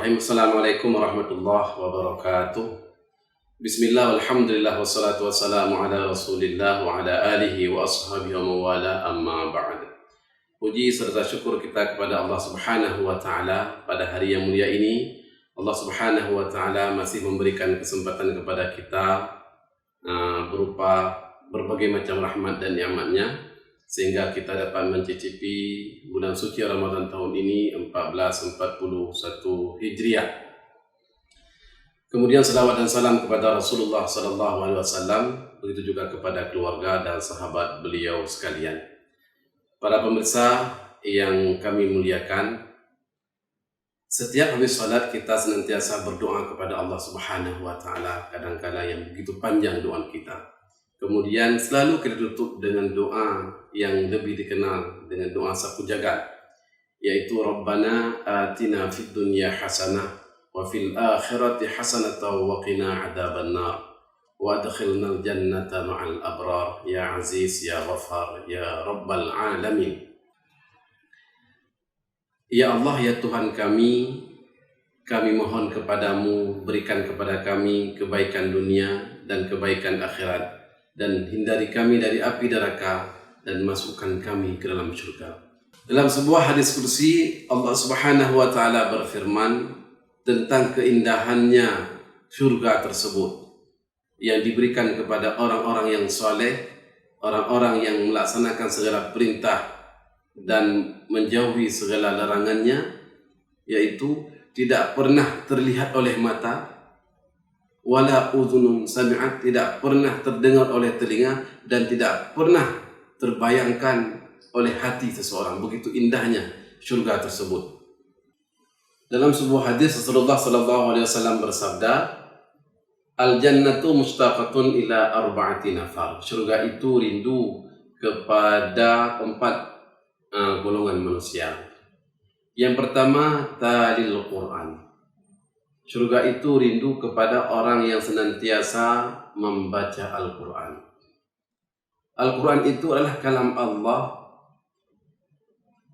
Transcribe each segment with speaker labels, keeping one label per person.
Speaker 1: Bismillahirrahmanirrahim. Assalamualaikum warahmatullahi wabarakatuh. Bismillah, alhamdulillah, wassalatu wassalamu ala rasulillah wa ala alihi wa ashabihi wa mawala amma ba'd. Puji serta syukur kita kepada Allah subhanahu wa ta'ala pada hari yang mulia ini. Allah subhanahu wa ta'ala masih memberikan kesempatan kepada kita berupa berbagai macam rahmat dan nikmatnya, sehingga kita dapat mencicipi bulan suci Ramadan tahun ini 1441 Hijriah. Kemudian selawat dan salam kepada Rasulullah sallallahu alaihi wasallam, begitu juga kepada keluarga dan sahabat beliau sekalian. Para pemirsa yang kami muliakan, setiap habis salat kita senantiasa berdoa kepada Allah Subhanahu wa taala, kadang-kala yang begitu panjang doa kita. Kemudian selalu kita tutup dengan doa yang lebih dikenal dengan doa sapu jagat, yaitu Rabbana atina fid dunya hasanah wa fil akhirati hasanah wa qina adzabannar wa adkhilnal jannata ma'al abrar ya aziz ya ghafar ya rabbal alamin. Ya Allah, ya Tuhan kami mohon kepadamu, berikan kepada kami kebaikan dunia dan kebaikan akhirat, dan hindari kami dari api neraka dan masukkan kami ke dalam surga. Dalam sebuah hadis kursi, Allah Subhanahu wa taala berfirman tentang keindahannya surga tersebut yang diberikan kepada orang-orang yang saleh, orang-orang yang melaksanakan segala perintah dan menjauhi segala larangannya, yaitu tidak pernah terlihat oleh mata, wala udhunun sami'at, tidak pernah terdengar oleh telinga, dan tidak pernah terbayangkan oleh hati seseorang. Begitu indahnya syurga tersebut. Dalam sebuah hadis Rasulullah sallallahu alaihi wasallam bersabda, al-jannatu mustaqatun ila arba'ati nafar. Syurga itu rindu kepada 4 golongan manusia. Yang pertama, talil Quran. Surga itu rindu kepada orang yang senantiasa membaca Al-Quran. Al-Quran itu adalah kalam Allah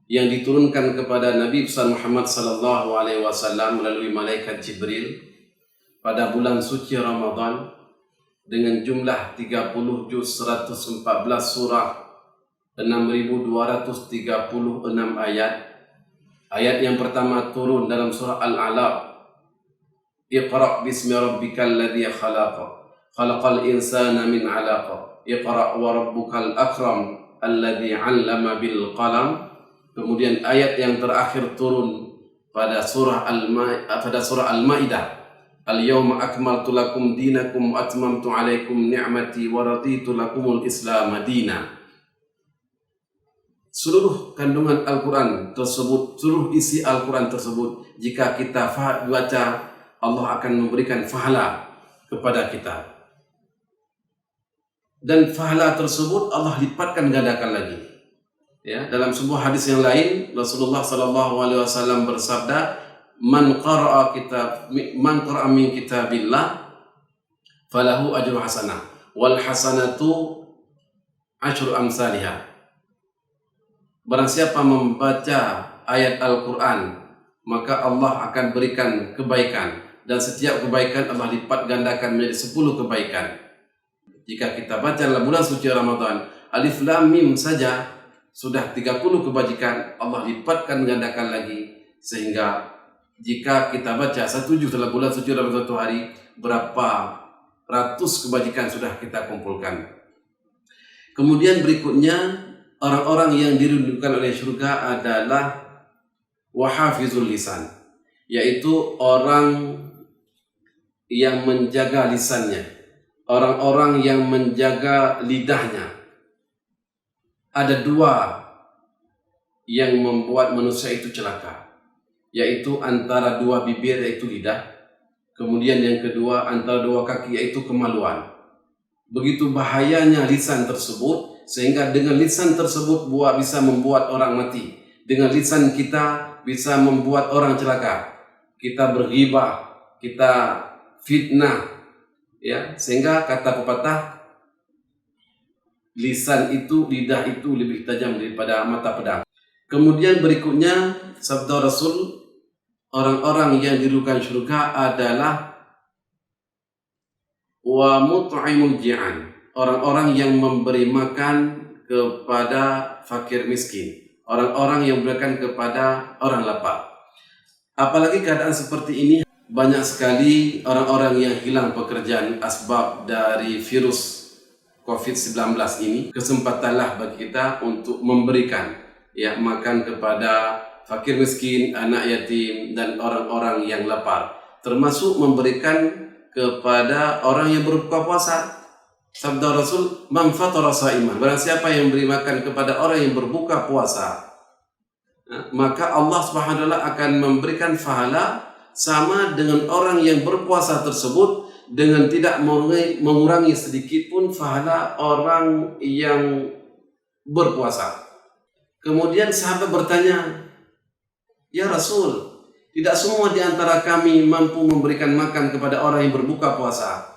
Speaker 1: yang diturunkan kepada Nabi besar Muhammad sallallahu alaihi wasallam melalui malaikat Jibril pada bulan suci Ramadan dengan jumlah 30 juz 114 surah 6.236 ayat. Ayat yang pertama turun dalam surah Al-Alaq. Iqra' bismi rabbikal ladzi khalaq, khalaqal insana min 'alaq, iqra' wa rabbukal akram alladzi 'allama bil qalam. Kemudian ayat yang terakhir turun pada surah Al-Maidah. Al-yawma akmaltu lakum dinakum wa atmamtu 'alaikum ni'mati wa raditu lakumul Islam madina. Seluruh kandungan Al-Quran tersebut, seluruh isi Al-Quran tersebut, jika kita baca, Allah akan memberikan pahala kepada kita. Dan pahala tersebut Allah lipatkan gandakan lagi. Ya, dalam sebuah hadis yang lain, Rasulullah sallallahu alaihi wasallam bersabda, man qara'a min kitabillah falahu ajru hasanah wal hasanatu asyru amsalihah. Barang siapa membaca ayat Al-Quran, maka Allah akan berikan kebaikan, dan setiap kebaikan Allah lipat gandakan menjadi 10 kebaikan. Jika kita baca dalam bulan suci Ramadan, alif lam mim saja sudah 30 kebajikan, Allah lipatkan gandakan lagi, sehingga jika kita baca 1 juz dalam bulan suci Ramadan 1 hari, berapa ratus kebajikan sudah kita kumpulkan. Kemudian berikutnya, orang-orang yang dirindukan oleh surga adalah wahafizul lisan, yaitu orang yang menjaga lisannya, orang-orang yang menjaga lidahnya. Ada 2 yang membuat manusia itu celaka, yaitu antara 2 bibir, yaitu lidah, kemudian yang kedua antara 2 kaki, yaitu kemaluan. Begitu bahayanya lisan tersebut, sehingga dengan lisan tersebut bisa membuat orang mati. Dengan lisan kita bisa membuat orang celaka. Kita berghibah, kita fitnah, ya, sehingga kata pepatah, lisan itu, lidah itu lebih tajam daripada mata pedang. Kemudian berikutnya sabda Rasul, orang-orang yang dirugikan surga adalah wa mut'imul ji'an, orang-orang yang memberi makan kepada fakir miskin, orang-orang yang memberikan kepada orang lapar. Apalagi keadaan seperti ini, banyak sekali orang-orang yang hilang pekerjaan asbab dari virus COVID-19 ini. Kesempatanlah bagi kita untuk memberikan makan kepada fakir miskin, anak yatim, dan orang-orang yang lapar, termasuk memberikan kepada orang yang berbuka puasa. Sabda Rasul, man fatara sha'iman, barang siapa yang beri makan kepada orang yang berbuka puasa, maka Allah Subhanahu wa taala akan memberikan pahala sama dengan orang yang berpuasa tersebut, dengan tidak mengurangi sedikit pun pahala orang yang berpuasa. Kemudian sahabat bertanya, "Ya Rasul, tidak semua di antara kami mampu memberikan makan kepada orang yang berbuka puasa."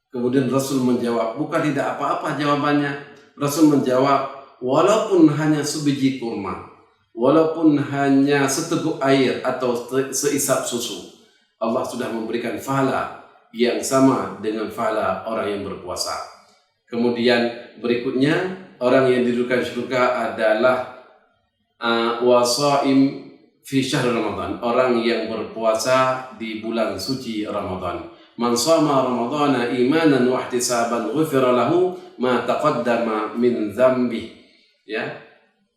Speaker 1: Kemudian Rasul menjawab, bukan tidak apa-apa jawabannya. Rasul menjawab, walaupun hanya sebiji kurma, walaupun hanya seteguk air atau seisap susu, Allah sudah memberikan pahala yang sama dengan pahala orang yang berpuasa. Kemudian berikutnya, orang yang didudukan surga adalah wasaim fi syahr Ramadan, orang yang berpuasa di bulan suci Ramadan. Man shama ramadhana imanan wa ihtisaban ghufira lahu ma taqaddama min dzambi.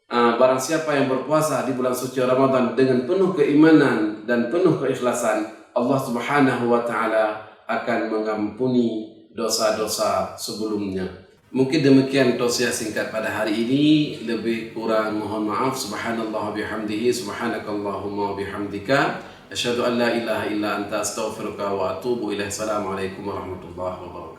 Speaker 1: Barang siapa yang berpuasa di bulan suci Ramadan dengan penuh keimanan dan penuh keikhlasan, Allah Subhanahu wa taala akan mengampuni dosa-dosa sebelumnya. Mungkin demikian tausiah singkat pada hari ini. Lebih kurang mohon maaf. Subhanallah bihamdihi, subhanakallahumma bihamdika, asyhadu an la ilaha illa anta astaghfiruka wa atubu ilaih. Assalamualaikum warahmatullahi wabarakatuh.